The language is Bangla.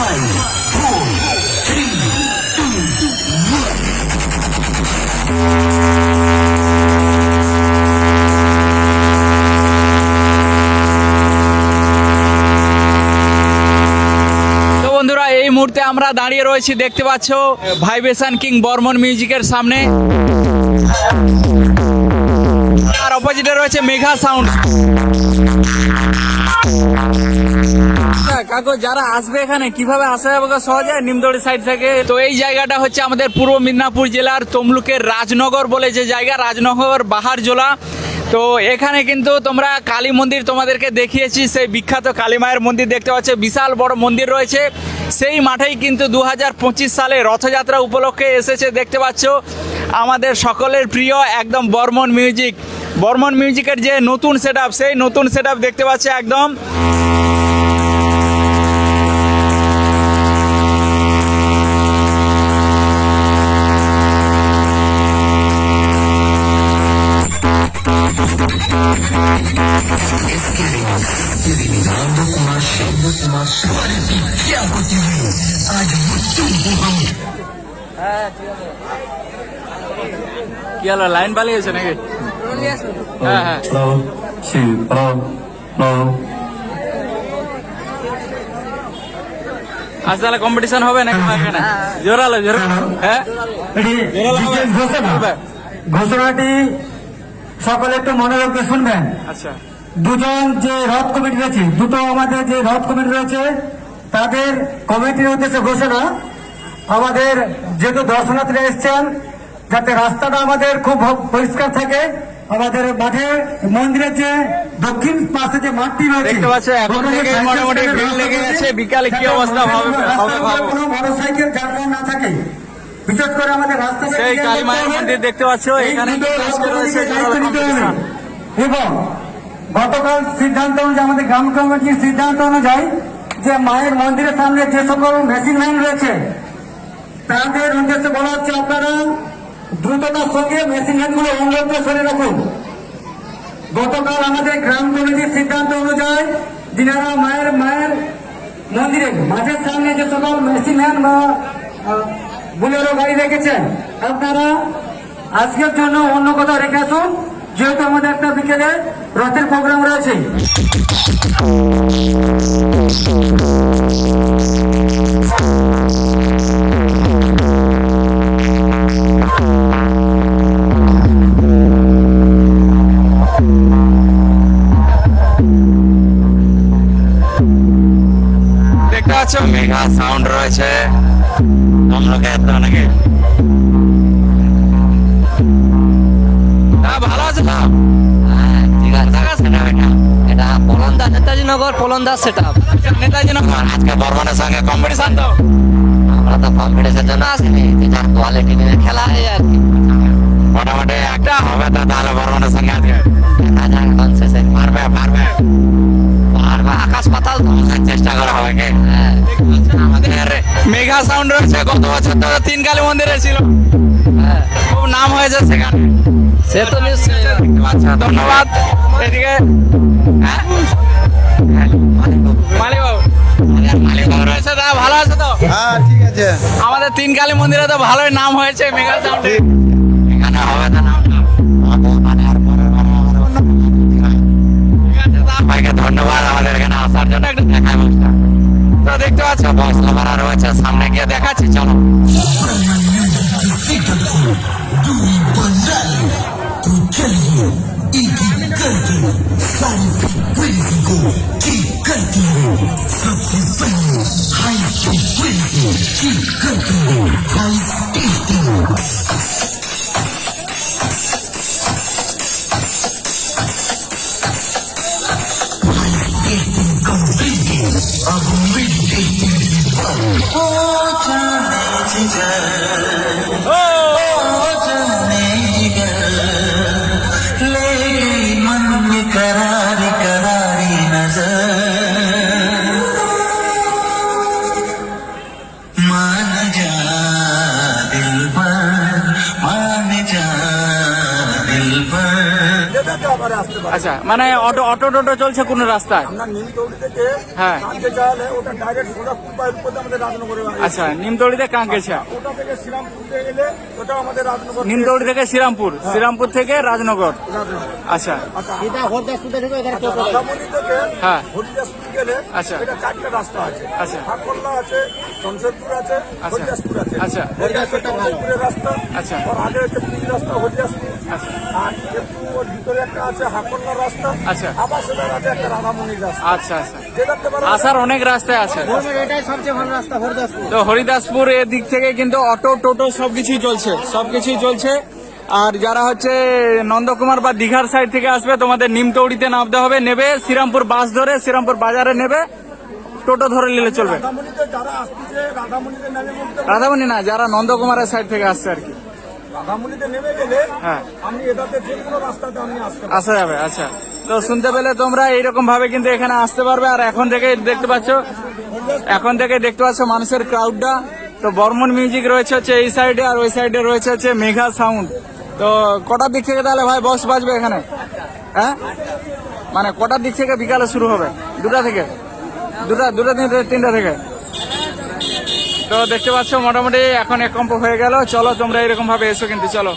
এই মুহূর্তে আমরা দাঁড়িয়ে রয়েছি, দেখতে পাচ্ছ ভাইব্রেশন কিং বর্মন মিউজিকের সামনে, আর অপোজিটে রয়েছে মেঘা সাউন্ড। কাকু যারা আসবে এখানে কিভাবে আসা যাবে সহজে নিমতলী সাইড থেকে? তো এই জায়গাটা হচ্ছে আমাদের পূর্ব মিদনাপুর জেলার তমলুকের রাজনগর বলে যে জায়গা, রাজনগর বাহারজোলা। তো এখানে কিন্তু তোমরা কালী মন্দির তোমাদেরকে দেখিয়েছি, সেই বিখ্যাত কালী মায়ের মন্দির দেখতে পাচ্ছ, বিশাল বড় মন্দির রয়েছে। সেই মাঠেই কিন্তু 2025 সালে রথযাত্রা উপলক্ষে এসেছে, দেখতে পাচ্ছ আমাদের সকলের প্রিয় একদম বর্মন মিউজিক। বর্মন মিউজিকের যে নতুন সেটআপ, সেই নতুন সেটআপ দেখতে পাচ্ছে একদম। কি হলো, লাইন পালিয়েছে নাকি? হ্যাঁ হ্যাঁ, আজ তাহলে কম্পিটিশন হবে নাকি? জোরালো জোরালো। হ্যাঁ, ঘোষণাটি সকলে একটু মনে রাখতে শুনবেন। আচ্ছা, দুজন যে রথ কমিটি রয়েছে, দুটো আমাদের যে রথ কমিটি রয়েছে, তাদের কমিটির উদ্দেশ্যে ঘোষণা, আমাদের যেহেতু দর্শনার্থীরা এসছেন, যাতে রাস্তাটা আমাদের খুব পরিষ্কার থাকে। আমাদের মাঠে মন্দিরের যে দক্ষিণ পাশে যে মাঠটি রয়েছে, দেখতে পাচ্ছ এখন থেকে মোটামুটি ভিড় লেগে গেছে। বিকালে কি অবস্থা হবে? কোনো মোটরসাইকেল যানবাহন না থাকে, বিশেষ করে আমাদের রাস্তা সেই কালী মায়ের মন্দির দেখতে পাচ্ছ এখানে। এবং গতকাল সিদ্ধান্ত অনুযায়ী, আমাদের গ্রাম কমিটির সিদ্ধান্ত অনুযায়ী, যে মায়ের মন্দিরের সামনে যে সকল মেশিন ভ্যান রয়েছে, তাদের উদ্দেশ্যে বলা হচ্ছে আপনারা দ্রুততার সঙ্গে মেশিন ভ্যানগুলো অন্যত্র সরে রাখুন। গতকাল আমাদের গ্রাম কমিটির সিদ্ধান্ত অনুযায়ী যিনারা মায়ের মন্দিরে মাঠের সামনে যে সকল মেশিন ভ্যান বা বুলেরো গাড়ি রেখেছেন, আপনারা আজকের জন্য অন্য কোথাও রেখে আসুন, যেহেতু আমাদের একটা বিকেলে রথের প্রোগ্রাম রয়েছে। দেখতে পাচ্ছ মেঘা সাউন্ড রয়েছে তমলুকের তো নাকি? ভালো আছে না? হ্যাঁ ঠিক আছে, এটা পলন্দা, নেতাজি নগর পলন্দা সেটআপ। নেতাজি নগর। আজকে বর্মনের সঙ্গে কম্পিটিশন তো আমরা তো কম্পিটিশনের জন্য আসিনি, যার কোয়ালিটি নিয়ে খেলা হয় আর কি। মোটামুটি একটা হবে তো তাহলে বর্মনের সঙ্গে আজকে এখন শেষে পারবে আকাশ পাতাল ধ্বংসের চেষ্টা করা হবে কি? হ্যাঁ, আমাদের মেঘা সাউন্ড রয়েছে, গত বছর তো 3 কালী মন্দিরে ছিল, খুব নাম হয়েছে সেখানে। সে তো নিশ্চয়ই। ধন্যবাদ। এদিকে মালিক বাবু রয়েছে, তা ভালো আছে তো? হ্যাঁ ঠিক আছে। আমাদের 3 কালী মন্দিরে তো ভালোই নাম হয়েছে মেঘা সাউন্ডে। এখানে হবে তো নাম। সবাইকে ধন্যবাদ আমাদের এখানে আসার জন্য, একটু দেখায় বসটা তো দেখতে পাচ্ছ বসলা মারা রয়েছে, সামনে গিয়ে দেখাচ্ছি চলো। আসতে আচ্ছা, মানে অটো অটো টোটো চলছে কোন রাস্তায়? আমরা নিমতৌড়ি থেকে হ্যাঁ। কালকে চাইলে ওটা ডাইরেক্ট সোজাপুর বাইরপুর আমাদের রাজনগরে বাড়ি। আচ্ছা, নিমতৌড়িতে কাঁকেছা, ওটা থেকে শ্রীরামপুরে গেলে ওটা আমাদের রাজনগর। নিমতৌড়ি থেকে শ্রীরামপুর, শ্রীরামপুর থেকে রাজনগর। আচ্ছা এটা হরদাসপুর থেকে রাধামণি থেকে হ্যাঁ হরিদাসপুর গেলে আচ্ছা। এটা 4টা রাস্তা আছে। আচ্ছা। হাকল্লা আছে, শমশেরপুর আছে, আচ্ছা। হরিদাসপুর আছে। আচ্ছা। হরিদাসপুরটা শমশেরপুরের রাস্তা। আচ্ছা। আর আগে হচ্ছে পুরী রাস্তা হরিদাসপুর। আচ্ছা। আর একটু ওর ভিতরে একটা আছে হাকল্লা রাস্তা। আচ্ছা। আবার সেটার আছে একটা রাধামণির রাস্তা। আচ্ছা আচ্ছা, যেটাতে পারো আসার অনেক রাস্তায় আছে। এটাই সবচেয়ে ভালো রাস্তা হরিদাসপুর। তো হরিদাসপুর এর দিক থেকে কিন্তু অটো টোটো সবকিছুই চলছে, সবকিছুই চলছে। আর যারা হচ্ছে নন্দকুমার বা দীঘার সাইড থেকে আসবে, তোমাদের নিমতৌড়িতে নামতে হবে, নেবে শ্রীরামপুর বাস ধরে শ্রীরামপুর বাজারে নেবে, টোটো ধরে নিলে চলবে। রাধামণিতে যারা আসতেছে রাধামণিতে নেমে বলতে রাধামণি না, যারা নন্দকুমারের সাইড থেকে আসছে আর কি। রাধামণিতে নেমে গেলে হ্যাঁ, আপনি এটাতে যে কোনো রাস্তাতে আপনি আসতে পারেন। আসা যাবে। আচ্ছা, তো শুনতে পেলে তোমরা এইরকম ভাবে কিন্তু এখানে আসতে পারবে। আর এখন থেকে দেখতে পাচ্ছ, মানুষের ক্রাউডটা। তো বর্মন মিউজিক রয়েছে হচ্ছে এই সাইডে, আর ওই সাইডে রয়েছে হচ্ছে মেঘা সাউন্ড। তো কটার দিক থেকে তাহলে ভাই বক্স বাজবে এখানে? হ্যাঁ, মানে কটার দিক থেকে বিকালে শুরু হবে? 2টা থেকে, দুটা 3টা থেকে। তো দেখতে পাচ্ছ মোটামুটি এখন এক কম্প হয়ে গেল। চলো তোমরা এরকম ভাবে এসো কিন্তু, চলো।